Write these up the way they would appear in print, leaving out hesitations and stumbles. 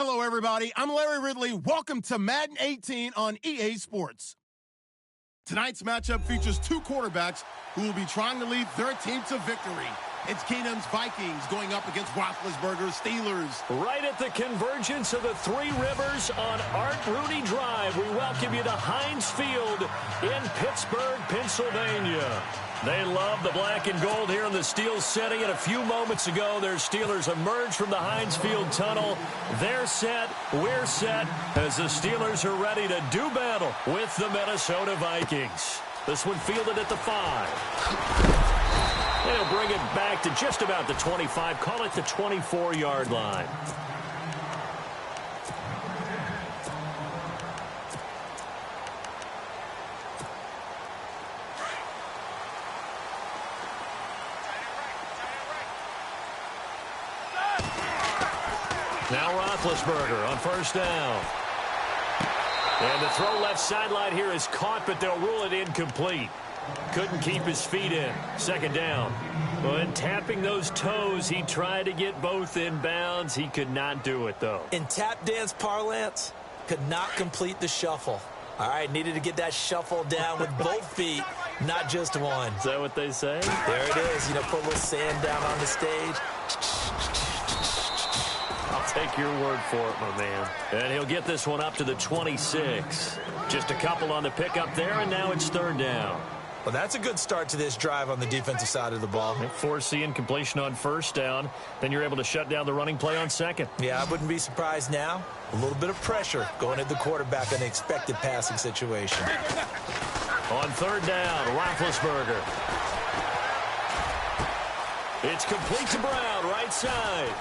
Hello, everybody. I'm Larry Ridley. Welcome to Madden 18 on EA Sports. Tonight's matchup features two quarterbacks who will be trying to lead their team to victory. It's Keenum's Vikings going up against Roethlisberger's Steelers. Right at the convergence of the Three Rivers on Art Rooney Drive, we welcome you to Heinz Field in Pittsburgh, Pennsylvania. They love the black and gold here in the Steel City, and a few moments ago, their Steelers emerged from the Heinz Field tunnel. They're set, we're set, as the Steelers are ready to do battle with the Minnesota Vikings. This one fielded at the 5. They'll bring it back to just about the 25, call it the 24-yard line. Now Roethlisberger on first down. And the throw left sideline here is caught, but they'll rule it incomplete. Couldn't keep his feet in. Second down. When tapping those toes, he tried to get both in bounds. He could not do it, though. In tap dance parlance, could not complete the shuffle. All right, needed to get that shuffle down with both feet, not just one. Is that what they say? There it is. You know, put a little sand down on the stage. I'll take your word for it, my man. And he'll get this one up to the 26. Just a couple on the pickup there, and now it's third down. Well, that's a good start to this drive on the defensive side of the ball. Forcing incompletion on first down. Then you're able to shut down the running play on second. Yeah, I wouldn't be surprised now. A little bit of pressure going at the quarterback in an expected passing situation. On third down, Roethlisberger. It's complete to Brown, right side.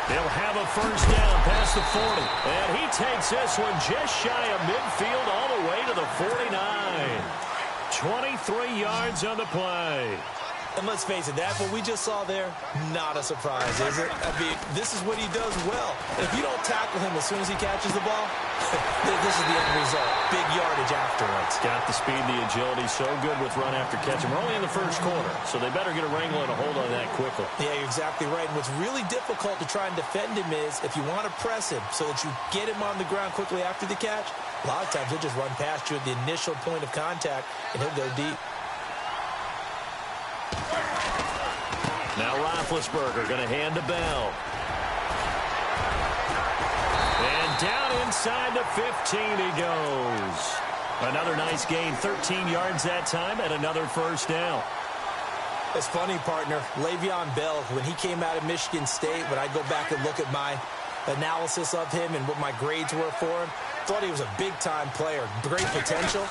They'll have a first down past the 40. And he takes this one just shy of midfield all the way to the 49. 23 yards on the play. And let's face it, that what we just saw there, not a surprise, is it? I mean, this is what he does well. If you don't tackle him as soon as he catches the ball, this is the end result. Big yardage afterwards. Got the speed, the agility, so good with run after catch. And we're only in the first quarter, so they better get a wrangle and a hold on that quickly. Yeah, you're exactly right. And what's really difficult to try and defend him is if you want to press him so that you get him on the ground quickly after the catch, a lot of times he'll just run past you at the initial point of contact, and he'll go deep. Now Roethlisberger going to hand to Bell. And down inside the 15 he goes. Another nice gain, 13 yards that time, and another first down. It's funny, partner. Le'Veon Bell, when he came out of Michigan State, when I go back and look at my analysis of him and what my grades were for him, thought he was a big-time player, great potential,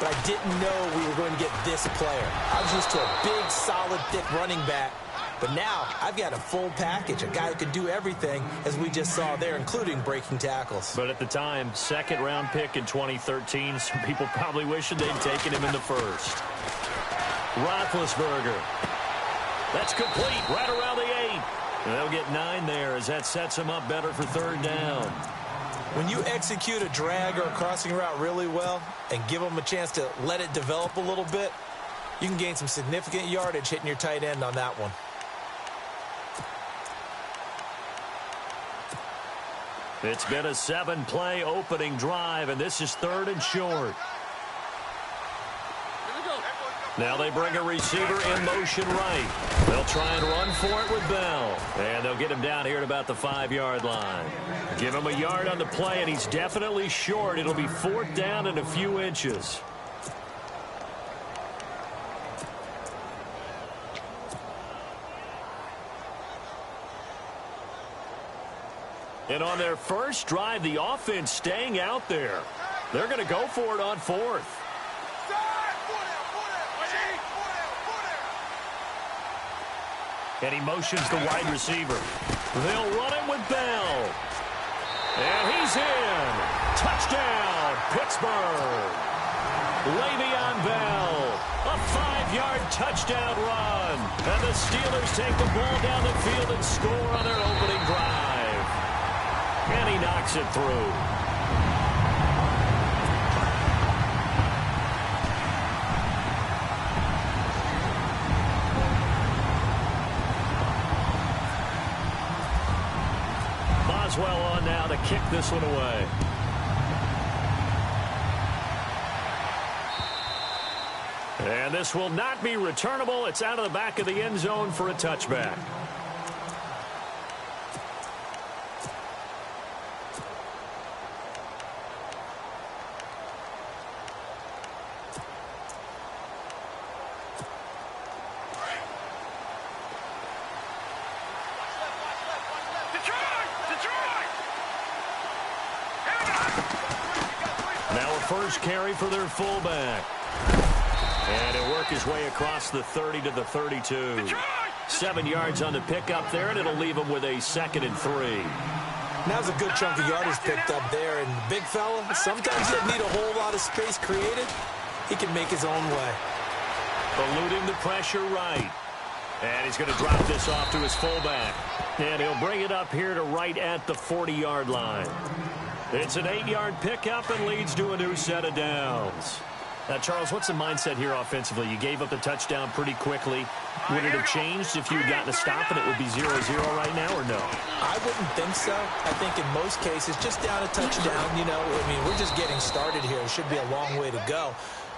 but I didn't know we were going to get this player. I was used to a big, solid, thick running back, but now I've got a full package, a guy who can do everything, as we just saw there, including breaking tackles. But at the time, second-round pick in 2013, some people probably wishing they'd taken him in the first. Roethlisberger. That's complete, right around the 8. And they'll get 9 there as that sets them up better for third down. When you execute a drag or a crossing route really well and give them a chance to let it develop a little bit, you can gain some significant yardage hitting your tight end on that one. It's been a 7-play opening drive, and this is third and short. Now they bring a receiver in motion right. They'll try and run for it with Bell. And they'll get him down here at about the 5-yard line. Give him a yard on the play, and he's definitely short. It'll be fourth down and a few inches. And on their first drive, the offense staying out there. They're going to go for it on fourth. And he motions the wide receiver. They'll run him with Bell. And he's in. Touchdown, Pittsburgh. Le'Veon Bell. A 5-yard touchdown run. And the Steelers take the ball down the field and score on their opening drive. And he knocks it through. is well on now to kick this one away. And this will not be returnable. It's out of the back of the end zone for a touchback. Now a first carry for their fullback. And he'll work his way across the 30 to the 32. 7 yards on the pickup there, and it'll leave him with a 2nd and 3. Now's a good chunk of yardage picked up there. And big fella, sometimes he doesn't need a whole lot of space created. He can make his own way. Eluding the pressure right. And he's going to drop this off to his fullback. And he'll bring it up here to right at the 40-yard line. It's an 8-yard pickup and leads to a new set of downs. Now, Charles, what's the mindset here offensively? You gave up the touchdown pretty quickly. Would it have changed if you had gotten a stop and it would be 0-0 right now, or no? I wouldn't think so. I think in most cases, just down a touchdown, you know, I mean, we're just getting started here. It should be a long way to go.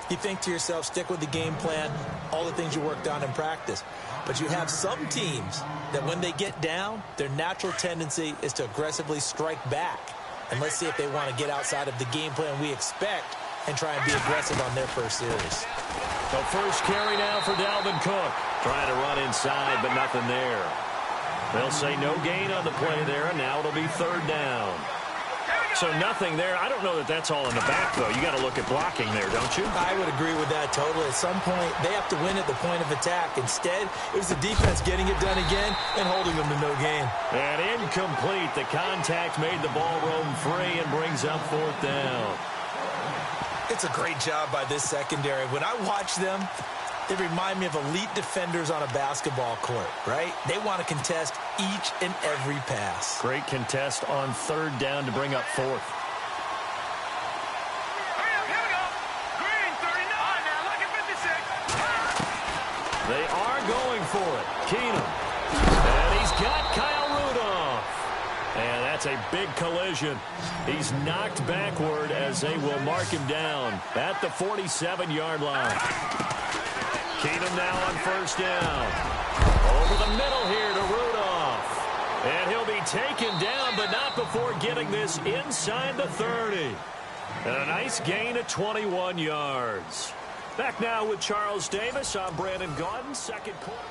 You think to yourself, stick with the game plan, all the things you worked on in practice. But you have some teams that when they get down, their natural tendency is to aggressively strike back. And let's see if they want to get outside of the game plan we expect and try and be aggressive on their first series. The first carry now for Dalvin Cook. Trying to run inside, but nothing there. They'll say no gain on the play there, and now it'll be 3rd down. So nothing there. I don't know that that's all in the back, though. You got to look at blocking there, don't you? I would agree with that totally. At some point, they have to win at the point of attack. Instead, it was the defense getting it done again and holding them to no gain. And incomplete. The contact made the ball roam free and brings up 4th down. It's a great job by this secondary. When I watch them, they remind me of elite defenders on a basketball court, right? They want to contest each and every pass. Great contest on 3rd down to bring up 4th. They are going for it. Keenum. And he's got Kyle Rudolph. And that's a big collision. He's knocked backward as they will mark him down at the 47-yard line. Keenum now on 1st down. Over the middle here to Rudolph. And he'll be taken down, but not before getting this inside the 30. And a nice gain of 21 yards. Back now with Charles Davis. I'm Brandon Gaudin, 2nd quarter.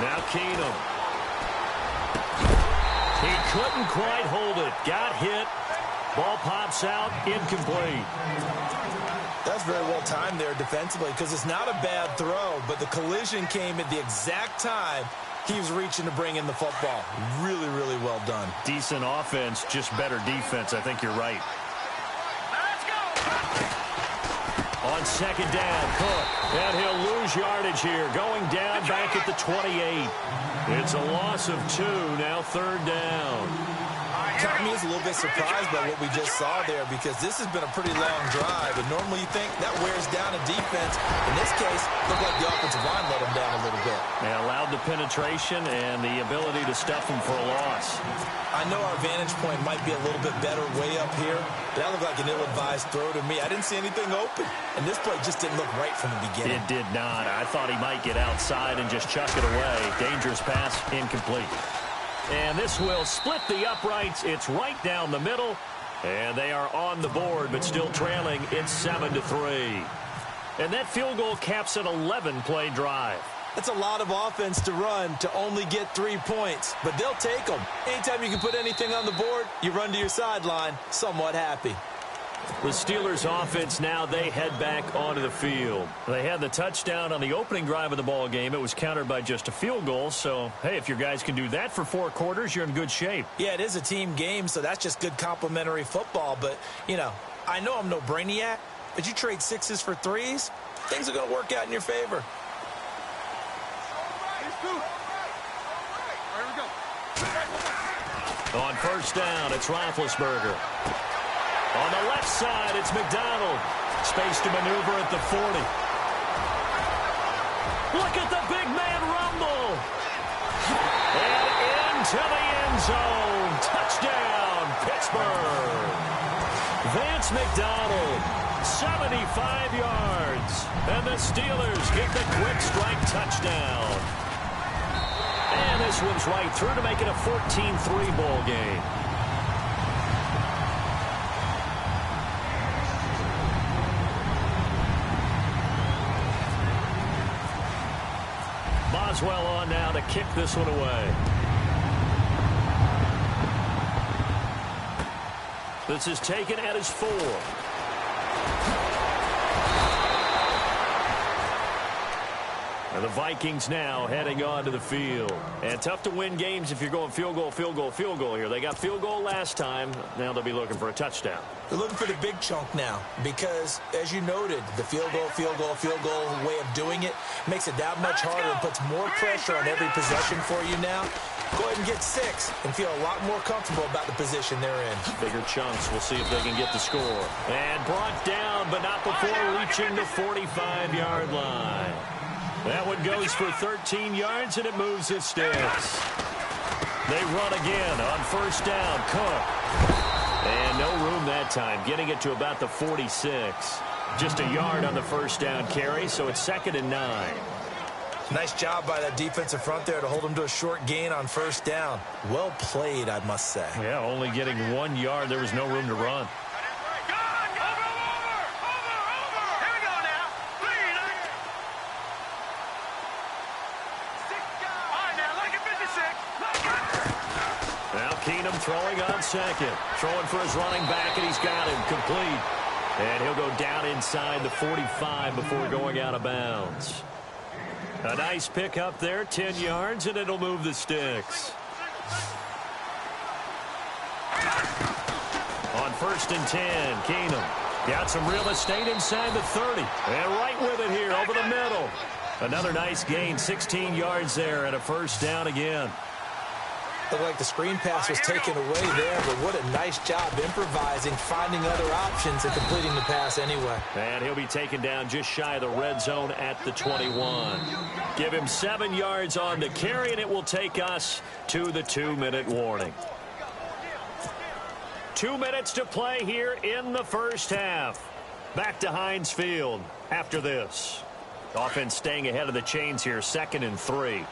Now Keenum. He couldn't quite hold it. Got hit. Ball pops out. Incomplete. That's very well timed there defensively because it's not a bad throw, but the collision came at the exact time he was reaching to bring in the football. Really, really well done. Decent offense, just better defense. I think you're right. On 2nd down, Cook. And he'll lose yardage here. Going down back at the 28. It's a loss of 2. Now 3rd down. Tommy is a little bit surprised by what we just saw there because this has been a pretty long drive. And normally you think that wears down a defense. In this case, it looked like the offensive line let him down a little bit. They allowed the penetration and the ability to stuff him for a loss. I know our vantage point might be a little bit better way up here. That looked like an ill-advised throw to me. I didn't see anything open. And this play just didn't look right from the beginning. It did not. I thought he might get outside and just chuck it away. Dangerous pass, incomplete. And this will split the uprights. It's right down the middle. And they are on the board, but still trailing. It's 7-3. And that field goal caps an 11-play drive. That's a lot of offense to run to only get 3 points, but they'll take them. Anytime you can put anything on the board, you run to your sideline, somewhat happy. The Steelers offense now, they head back onto the field. They had the touchdown on the opening drive of the ball game. It was countered by just a field goal. So, hey, if your guys can do that for 4 quarters, you're in good shape. Yeah, it is a team game, so that's just good complimentary football. But, you know, I know I'm no brainiac, but you trade 6s for 3s, things are going to work out in your favor. On first down, it's Roethlisberger. On the left side, it's McDonald. Space to maneuver at the 40. Look at the big man rumble. And into the end zone. Touchdown, Pittsburgh. Vance McDonald, 75 yards. And the Steelers get the quick strike touchdown. And this one's right through to make it a 14-3 ball game. Boswell on now to kick this one away. This is taken at his 4. And the Vikings now heading onto the field. And tough to win games if you're going field goal, field goal, field goal here. They got field goal last time. Now they'll be looking for a touchdown. They're looking for the big chunk now because, as you noted, the field goal way of doing it makes it that much harder and puts more pressure on every possession for you now. Go ahead and get 6 and feel a lot more comfortable about the position they're in. Bigger chunks. We'll see if they can get the score. And brought down, but not before reaching the 45-yard line. That one goes for 13 yards, and it moves the sticks. They run again on first down. Cook. And no room that time, getting it to about the 46. Just a yard on the first down carry, so it's 2nd and 9. Nice job by that defensive front there to hold them to a short gain on first down. Well played, I must say. Yeah, only getting 1 yard. There was no room to run. Keenum throwing on second. Throwing for his running back, and he's got him complete. And he'll go down inside the 45 before going out of bounds. A nice pick up there, 10 yards, and it'll move the sticks. On first and 10, Keenum got some real estate inside the 30. And right with it here over the middle. Another nice gain, 16 yards there, and a first down again. Looked like the screen pass was taken away there, but what a nice job improvising, finding other options, and completing the pass anyway. And he'll be taken down just shy of the red zone at the 21. Give him 7 yards on the carry, and it will take us to the 2-minute warning. 2 minutes to play here in the first half. Back to Heinz Field after this. Offense staying ahead of the chains here, 2nd and 3.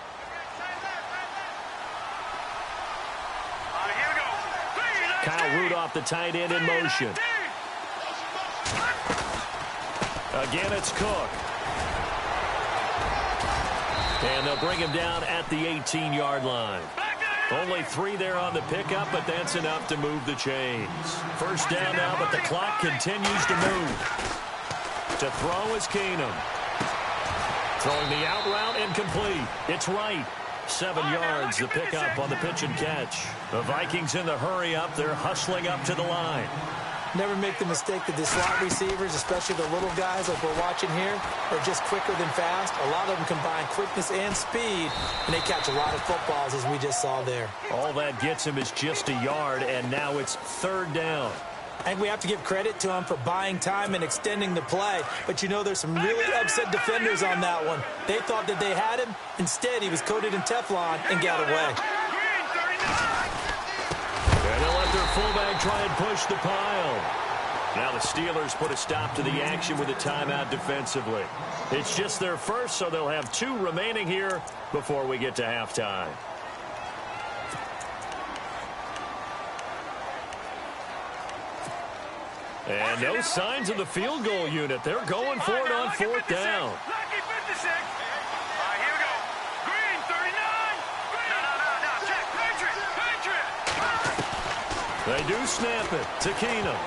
Kyle Rudolph, the tight end, in motion. Again, it's Cook. And they'll bring him down at the 18-yard line. Only 3 there on the pickup, but that's enough to move the chains. First down now, but the clock continues to move. To throw is Keenum. Throwing the out route, incomplete. It's right. 7 yards, the pickup on the pitch and catch. The Vikings in the hurry up. They're hustling up to the line. Never make the mistake that the slot receivers, especially the little guys like we're watching here, are just quicker than fast. A lot of them combine quickness and speed, and they catch a lot of footballs, as we just saw there. All that gets him is just a yard, and now it's 3rd down. I think we have to give credit to him for buying time and extending the play. But, you know, there's some really upset defenders on that one. They thought that they had him. Instead, he was coated in Teflon and got away. And they'll let their fullback try and push the pile. Now the Steelers put a stop to the action with a timeout defensively. It's just their first, so they'll have 2 remaining here before we get to halftime. And no signs of the field goal unit. They're going for it on 4th down. They do snap it to Keenum.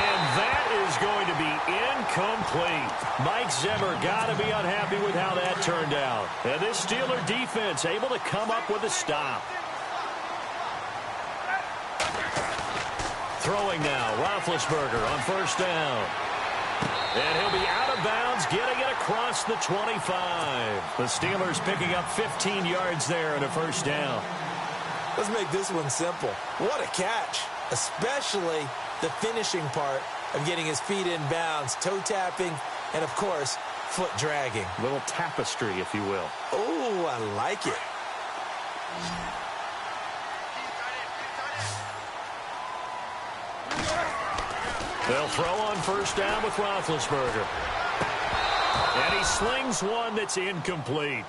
And that is going to be incomplete. Mike Zimmer got to be unhappy with how that turned out. And this Steeler defense able to come up with a stop. Throwing now, Roethlisberger on first down. And he'll be out of bounds, getting it across the 25. The Steelers picking up 15 yards there in a first down. Let's make this one simple. What a catch, especially the finishing part of getting his feet in bounds, toe tapping, and, of course, foot dragging. A little tapestry, if you will. Oh, I like it. They'll throw on first down with Roethlisberger. And he slings one that's incomplete.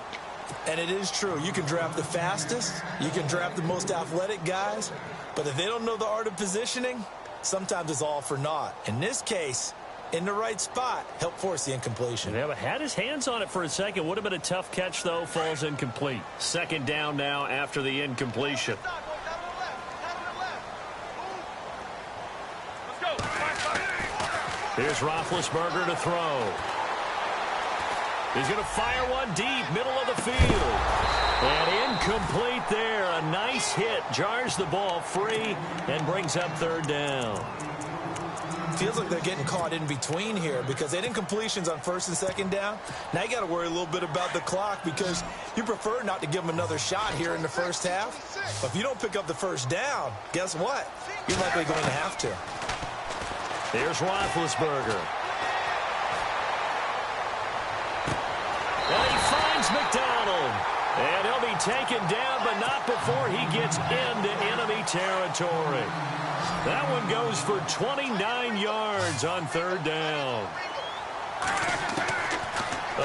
And it is true. You can draft the fastest. You can draft the most athletic guys. But if they don't know the art of positioning, sometimes it's all for naught. In this case, in the right spot, help force the incompletion. Yeah, but had his hands on it for a second. Would have been a tough catch, though. Falls incomplete. Second down now after the incompletion. Here's Roethlisberger to throw. He's going to fire one deep, middle of the field. And incomplete there. A nice hit. Jars the ball free and brings up third down. Feels like they're getting caught in between here because they did incompletions on first and second down. Now you got to worry a little bit about the clock because you prefer not to give them another shot here in the first half. But if you don't pick up the first down, guess what? You're likely going to have to. Here's Roethlisberger. And he finds McDonald. And he'll be taken down, but not before he gets into enemy territory. That one goes for 29 yards on third down.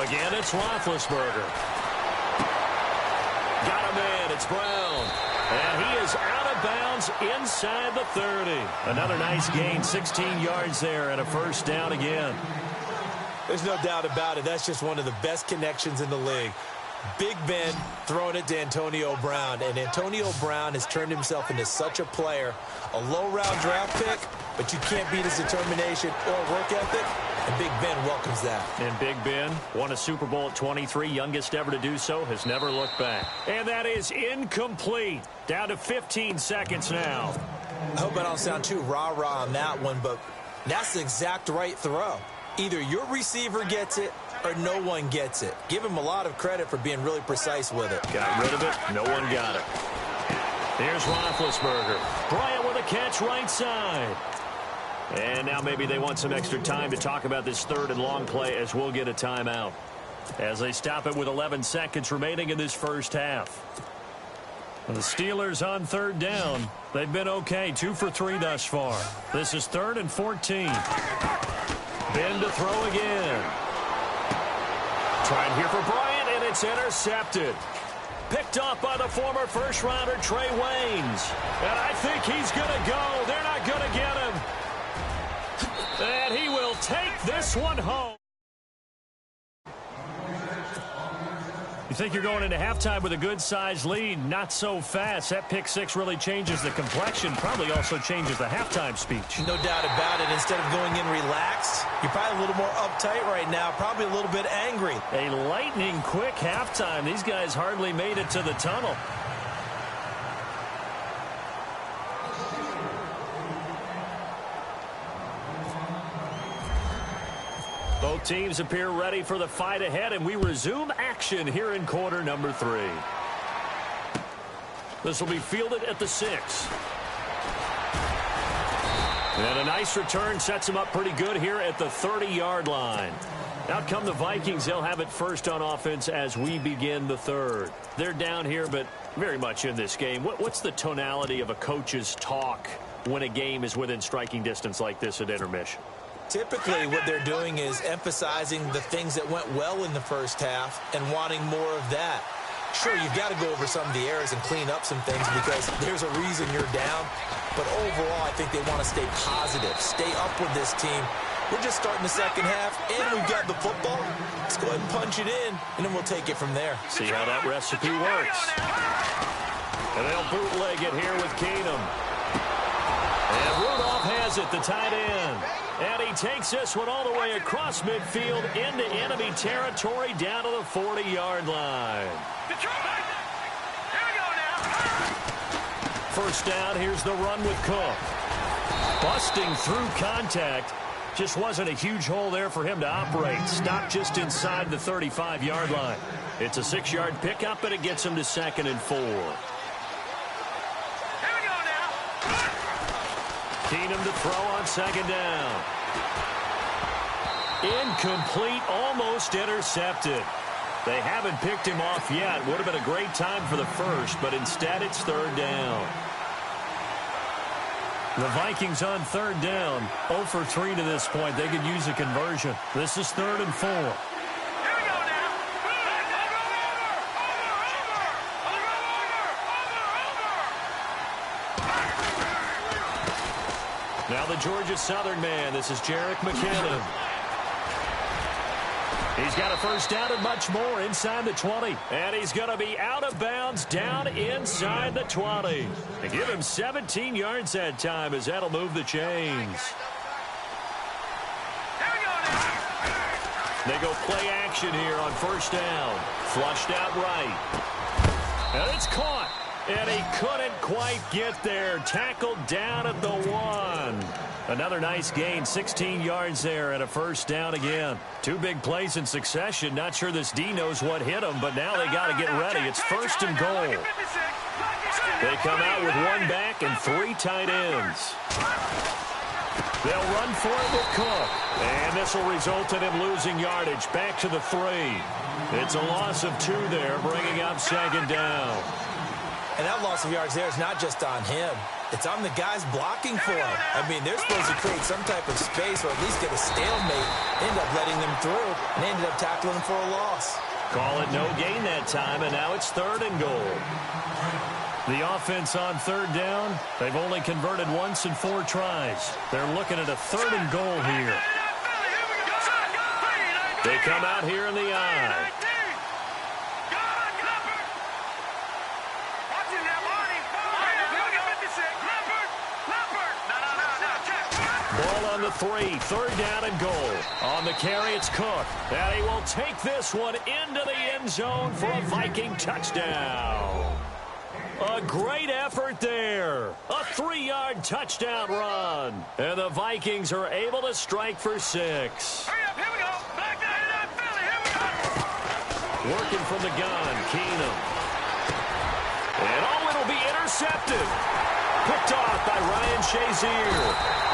Again, it's Roethlisberger. Got a man. It's Brown. And he is out of bounds inside the 30. Another nice gain, 16 yards there, and a first down again. There's no doubt about it. That's just one of the best connections in the league. Big Ben throwing it to Antonio Brown, and Antonio Brown has turned himself into such a player. A low-round draft pick, but you can't beat his determination or work ethic, and Big Ben welcomes that. And Big Ben won a Super Bowl at 23, youngest ever to do so, has never looked back. And that is incomplete. Down to 15 seconds now. I hope I don't sound too rah-rah on that one, but that's the exact right throw. Either your receiver gets it or no one gets it. Give him a lot of credit for being really precise with it. Got rid of it. No one got it. Here's Roethlisberger. Bryant with a catch right side. And now maybe they want some extra time to talk about this third and long play as we'll get a timeout. As they stop it with 11 seconds remaining in this first half. The Steelers on third down. They've been okay. 2 for 3 thus far. This is 3rd and 14. Ben to throw again. Trying here for Bryant, and it's intercepted. Picked off by the former first-rounder Trey Waynes. And I think he's going to go. They're not going to get him. And he will take this one home. You think you're going into halftime with a good-sized lead. Not so fast. That pick six really changes the complexion. Probably also changes the halftime speech. No doubt about it. Instead of going in relaxed, you're probably a little more uptight right now. Probably a little bit angry. A lightning-quick halftime. These guys hardly made it to the tunnel. Both teams appear ready for the fight ahead, and we resume action here in quarter number 3. This will be fielded at the 6. And a nice return sets them up pretty good here at the 30-yard line. Out come the Vikings. They'll have it first on offense as we begin the third. They're down here, but very much in this game. What's the tonality of a coach's talk when a game is within striking distance like this at intermission? Typically, what they're doing is emphasizing the things that went well in the first half and wanting more of that. Sure, you've got to go over some of the errors and clean up some things because there's a reason you're down. But overall, I think they want to stay positive, stay up with this team. We're just starting the second half, and we've got the football. Let's go ahead and punch it in, and then we'll take it from there. See how that recipe works. And they'll bootleg it here with Keenum. And Rudolph has it, the tight end. And he takes this one all the way across midfield into enemy territory down to the 40-yard line. First down, here's the run with Cook. Busting through contact. Just wasn't a huge hole there for him to operate. Stopped just inside the 35-yard line. It's a 6-yard pickup, and it gets him to 2nd and 4. Keenum to throw on second down. Incomplete, almost intercepted. They haven't picked him off yet. Would have been a great time for the first, but instead it's third down. The Vikings on third down, 0 for 3 to this point. They could use a conversion. This is 3rd and 4. Now the Georgia Southern man. This is Jerick McKinnon. He's got a first down and much more inside the 20. And he's going to be out of bounds down inside the 20. They give him 17 yards that time as that'll move the chains. They go play action here on first down. Flushed out right. And it's caught. And he couldn't quite get there. Tackled down at the 1. Another nice gain, 16 yards there and a first down again. 2 big plays in succession. Not sure this D knows what hit him, but now they got to get ready. It's 1st and goal. They come out with 1 back and 3 tight ends. They'll run for it with Cook. And this will result in him losing yardage back to the 3. It's a loss of 2 there, bringing up second down. And that loss of yards there is not just on him. It's on the guys blocking for him. I mean, they're supposed to create some type of space or at least get a stalemate. They end up letting them through, and they ended up tackling him for a loss. Call it no gain that time, and now it's 3rd and goal. The offense on third down, they've only converted once in 4 tries. They're looking at a 3rd and goal here. They come out here in the eye. Ball on the 3, 3rd down and goal. On the carry, it's Cook. And he will take this one into the end zone for a Viking touchdown. A great effort there. A 3-yard touchdown run. And the Vikings are able to strike for 6. Hurry up, here we go. Back down, here we go. Working from the gun, Keenum. And oh, it'll be intercepted. Picked off by Ryan Shazier.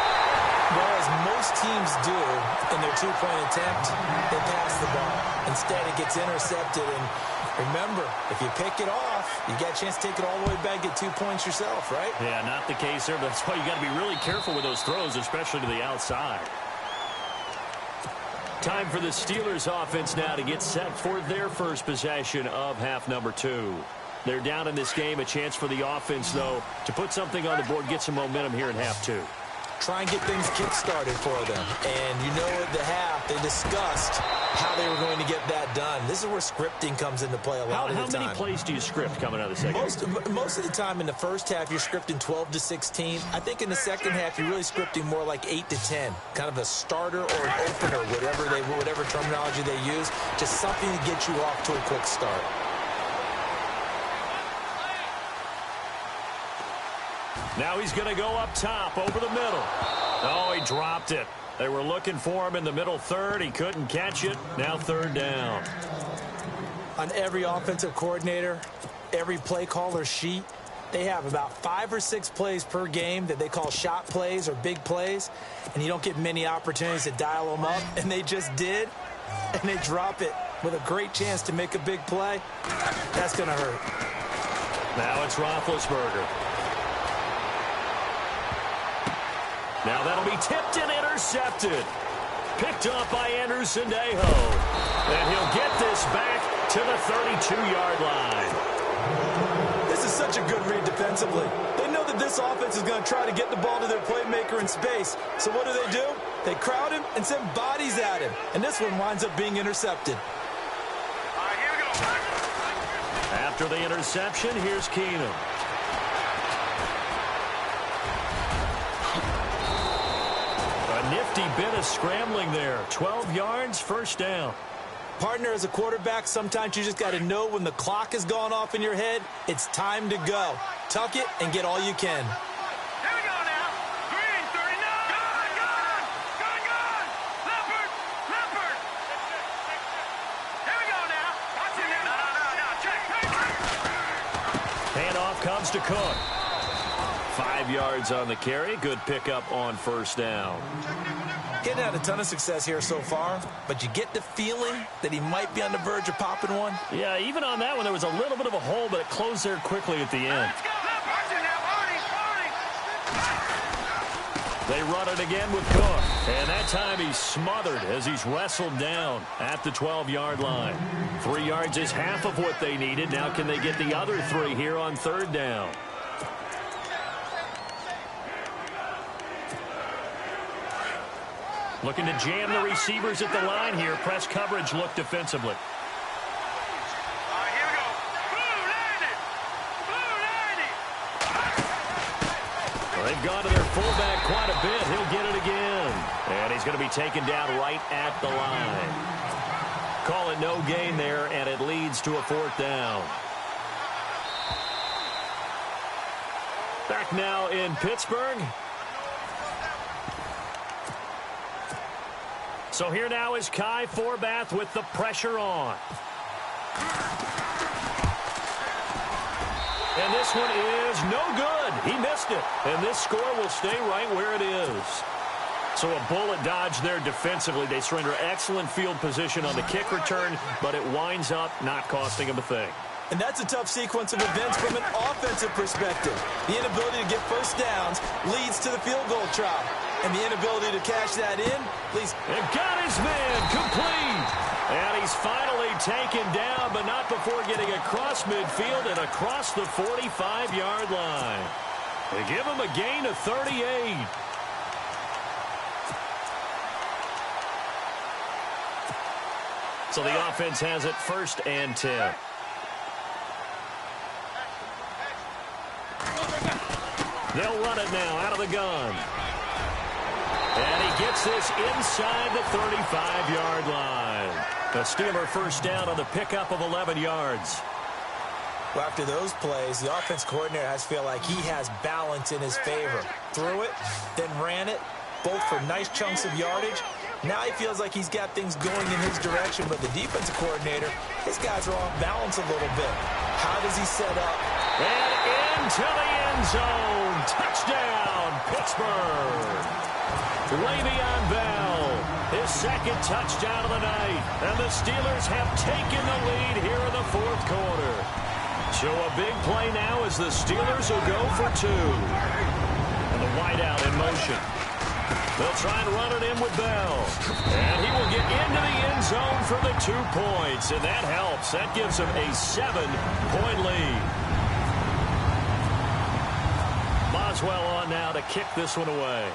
Well, as most teams do in their 2-point attempt, they pass the ball. Instead, it gets intercepted. And remember, if you pick it off, you got a chance to take it all the way back, get 2 points yourself, right? Yeah, not the case there. But that's why you got to be really careful with those throws, especially to the outside. Time for the Steelers offense now to get set for their first possession of half number 2. They're down in this game. A chance for the offense, though, to put something on the board, get some momentum here in half 2. Try and get things kick-started for them. And you know at the half, they discussed how they were going to get that done. This is where scripting comes into play a lot of the time. How many plays do you script coming out of the second? Most of the time in the first half, you're scripting 12 to 16. I think in the second half, you're really scripting more like 8 to 10. Kind of a starter or an opener, whatever terminology they use. Just something to get you off to a quick start. Now he's going to go up top, over the middle. Oh, he dropped it. They were looking for him in the middle third. He couldn't catch it. Now 3rd down. On every offensive coordinator, every play caller sheet, they have about 5 or 6 plays per game that they call shot plays or big plays, and you don't get many opportunities to dial them up, and they just did, and they drop it with a great chance to make a big play. That's going to hurt. Now it's Roethlisberger. Now that'll be tipped and intercepted. Picked up by Andrew Sendejo. And he'll get this back to the 32-yard line. This is such a good read defensively. They know that this offense is going to try to get the ball to their playmaker in space. So what do? They crowd him and send bodies at him. And this one winds up being intercepted. All right, here we go. After the interception, here's Keenum. Nifty bit of scrambling there. 12 yards, first down. Partner, as a quarterback, sometimes you just got to know when the clock has gone off in your head, it's time to go. Tuck it and get all you can. Here we go now. Green, 39. Gun. Leopard. Here we go now. Watch it now. No. Check. Handoff comes to Cook. 5 yards on the carry. Good pickup on first down. Getting had a ton of success here so far, but you get the feeling that he might be on the verge of popping one. Yeah, even on that one, there was a little bit of a hole, but it closed there quickly at the end. They run it again with Cook, and that time he's smothered as he's wrestled down at the 12-yard line. 3 yards is half of what they needed. Now can they get the other 3 here on third down? Looking to jam the receivers at the line here. Press coverage look defensively. Here we go. Blue 90. Well, they've gone to their fullback quite a bit. He'll get it again. And he's going to be taken down right at the line. Call it no gain there, and it leads to a 4th down. Back now in Pittsburgh. So here now is Kai Forbath with the pressure on. And this one is no good. He missed it. And this score will stay right where it is. So a bullet dodge there defensively. They surrender excellent field position on the kick return, but it winds up not costing them a thing. And that's a tough sequence of events from an offensive perspective. The inability to get first downs leads to the field goal try. And the inability to cash that in leads... And got his man complete. And he's finally taken down, but not before getting across midfield and across the 45-yard line. They give him a gain of 38. So the offense has it 1st and 10. They'll run it now out of the gun. And he gets this inside the 35-yard line. The Steeler first down on the pickup of 11 yards. Well, after those plays, the offense coordinator has to feel like he has balance in his favor. Threw it, then ran it, both for nice chunks of yardage. Now he feels like he's got things going in his direction, but the defensive coordinator, his guys are off balance a little bit. How does he set up? And into the end zone. Touchdown, Pittsburgh. Le'Veon Bell, his 2nd touchdown of the night. And the Steelers have taken the lead here in the 4th quarter. So a big play now as the Steelers will go for 2. And the wideout in motion. They'll try and run it in with Bell. And he will get into the end zone for the 2 points. And that helps. That gives him a 7-point lead. Boswell on now to kick this one away.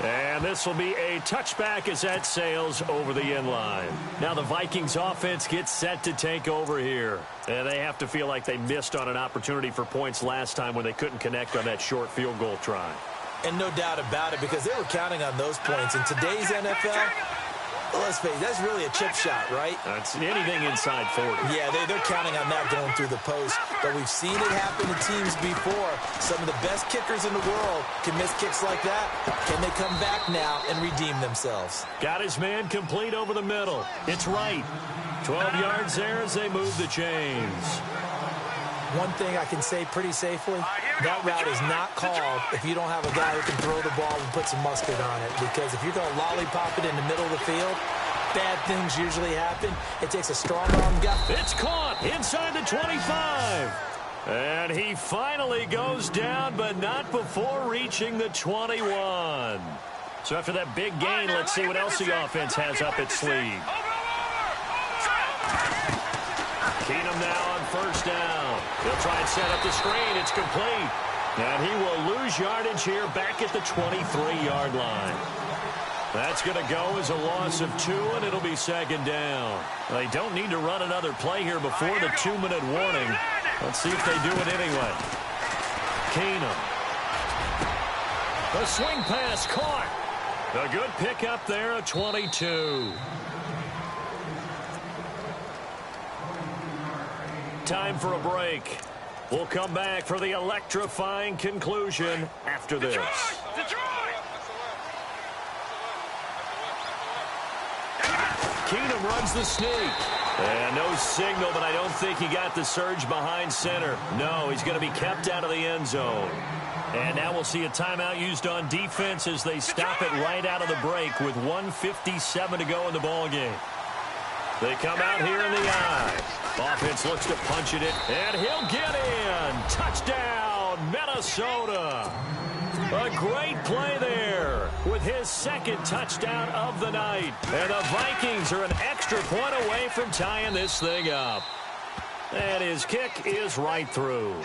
And this will be a touchback as that sails over the end line. Now the Vikings offense gets set to take over here. And they have to feel like they missed on an opportunity for points last time when they couldn't connect on that short field goal try. And no doubt about it, because they were counting on those points. In today's NFL, well, let's face it, that's really a chip shot, right? That's anything inside 40. Yeah, they're counting on that going through the post. But we've seen it happen to teams before. Some of the best kickers in the world can miss kicks like that. Can they come back now and redeem themselves? Got his man complete over the middle. It's right. 12 yards there as they move the chains. One thing I can say pretty safely, that route is not called if you don't have a guy who can throw the ball and put some mustard on it. Because if you're going to lollipop it in the middle of the field, bad things usually happen. It takes a strong-arm guy. It's caught inside the 25. And he finally goes down, but not before reaching the 21. So after that big gain, let's see what else the offense has up its sleeve. Keenum now on first down. He'll try and set up the screen. It's complete. And he will lose yardage here back at the 23-yard line. That's going to go as a loss of 2, and it'll be 2nd down. They don't need to run another play here before the 2-minute warning. Let's see if they do it anyway. Keenum. The swing pass caught. A good pickup there at 22. Time for a break. We'll come back for the electrifying conclusion after this. Keenum him, runs the sneak. And no signal, but I don't think he got the surge behind center. No, he's going to be kept out of the end zone. And now we'll see a timeout used on defense as they stop it right out of the break with 1:57 to go in the ballgame. They come out here in the eye. Offense looks to punch it in, and he'll get in. Touchdown, Minnesota. A great play there with his second touchdown of the night. And the Vikings are an extra point away from tying this thing up. And his kick is right through.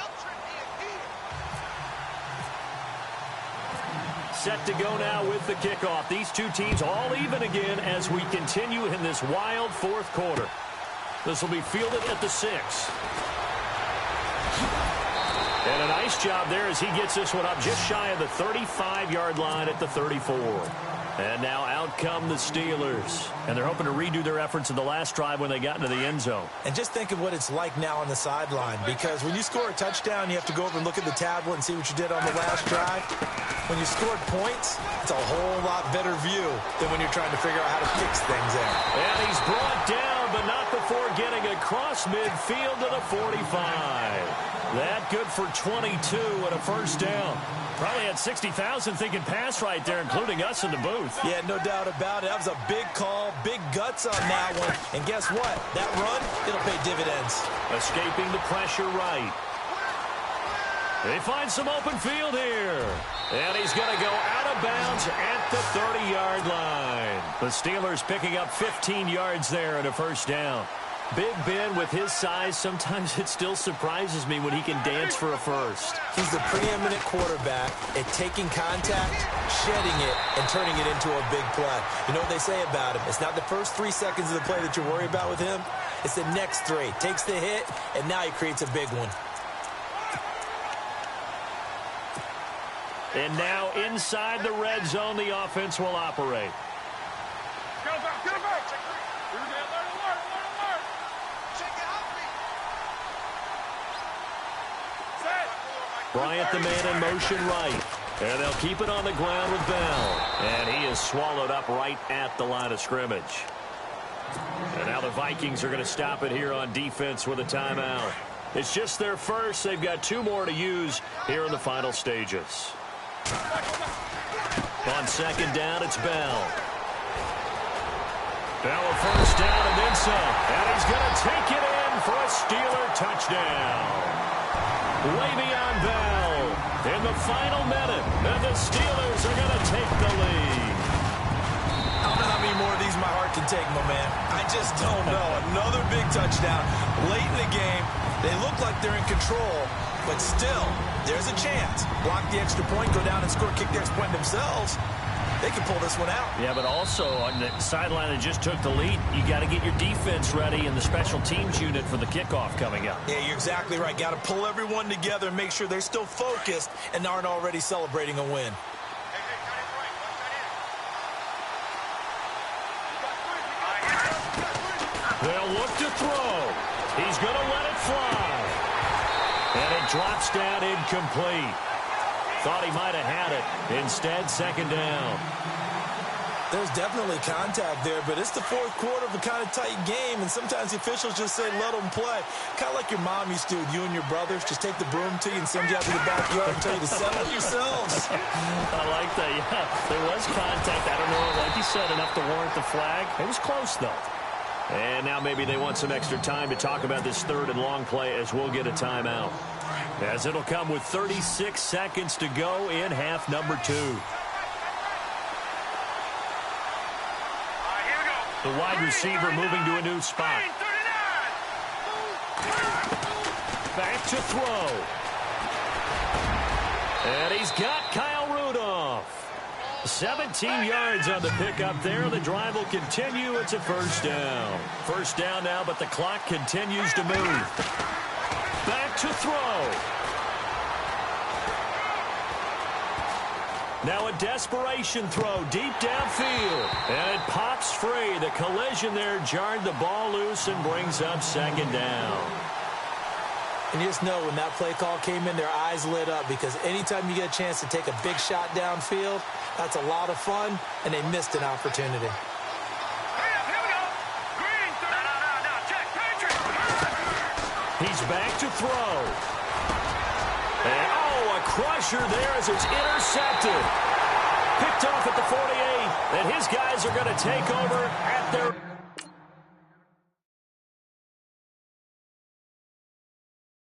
Set to go now with the kickoff. These two teams all even again as we continue in this wild fourth quarter. This will be fielded at the 6. And a nice job there as he gets this one up just shy of the 35-yard line at the 34. And now out come the Steelers. And they're hoping to redo their efforts in the last drive when they got into the end zone. And just think of what it's like now on the sideline, because when you score a touchdown, you have to go over and look at the tablet and see what you did on the last drive. When you scored points, it's a whole lot better view than when you're trying to figure out how to fix things there. And he's brought down, but not before getting across midfield to the 45. That good for 22 and a first down. Probably had 60,000 thinking pass right there, including us in the booth. Yeah, no doubt about it. That was a big call, big guts on that one. And guess what? That run, it'll pay dividends. Escaping the pressure right. They find some open field here. And he's going to go out of bounds at the 30-yard line. The Steelers picking up 15 yards there and a first down. Big Ben, with his size, sometimes it still surprises me when he can dance for a first. He's the preeminent quarterback at taking contact, shedding it, and turning it into a big play. You know what they say about him? It's not the first 3 seconds of the play that you worry about with him. It's the next 3. Takes the hit, and now he creates a big one. And now inside the red zone, the offense will operate. Bryant, the man in motion right. And they'll keep it on the ground with Bell. And he is swallowed up right at the line of scrimmage. And now the Vikings are going to stop it here on defense with a timeout. It's just their first. They've got 2 more to use here in the final stages. On second down, it's Bell. Bell a first down and then some. And he's going to take it in for a Steeler touchdown. Le'Veon Bell in the final minute, and the Steelers are going to take the lead. I don't know how many more of these my heart can take, my man. I just don't know. Another big touchdown late in the game. They look like they're in control, but still, there's a chance. Block the extra point, go down and score, kick the extra point themselves. They can pull this one out. Yeah, but also on the sideline that just took the lead, you got to get your defense ready and the special teams unit for the kickoff coming up. Yeah, you're exactly right. Got to pull everyone together and make sure they're still focused and aren't already celebrating a win. They'll look to throw. He's going to let it fly. And it drops down incomplete. Thought he might have had it. Instead, second down. There's definitely contact there, but it's the fourth quarter of a kind of tight game, and sometimes the officials just say, let them play. Kind of like your mom used to, you and your brothers, just take the broom to you and send you out to the backyard and tell you to settle it yourselves. I like that, yeah. There was contact. I don't know, like you said, enough to warrant the flag. It was close, though. And now maybe they want some extra time to talk about this third and long play as we'll get a timeout. As it'll come with 36 seconds to go in half number 2. The wide receiver moving to a new spot. Back to throw. And he's got Kyle Rudolph. 17 yards on the pickup there. The drive will continue. It's a first down. First down now, but the clock continues to move. Back to throw. Now a desperation throw deep downfield. And it pops free. The collision there jarred the ball loose and brings up second down. And you just know when that play call came in, their eyes lit up, because anytime you get a chance to take a big shot downfield, that's a lot of fun, and they missed an opportunity. back to throw. And, oh, a crusher there as it's intercepted. Picked off at the 48, and his guys are going to take over at their...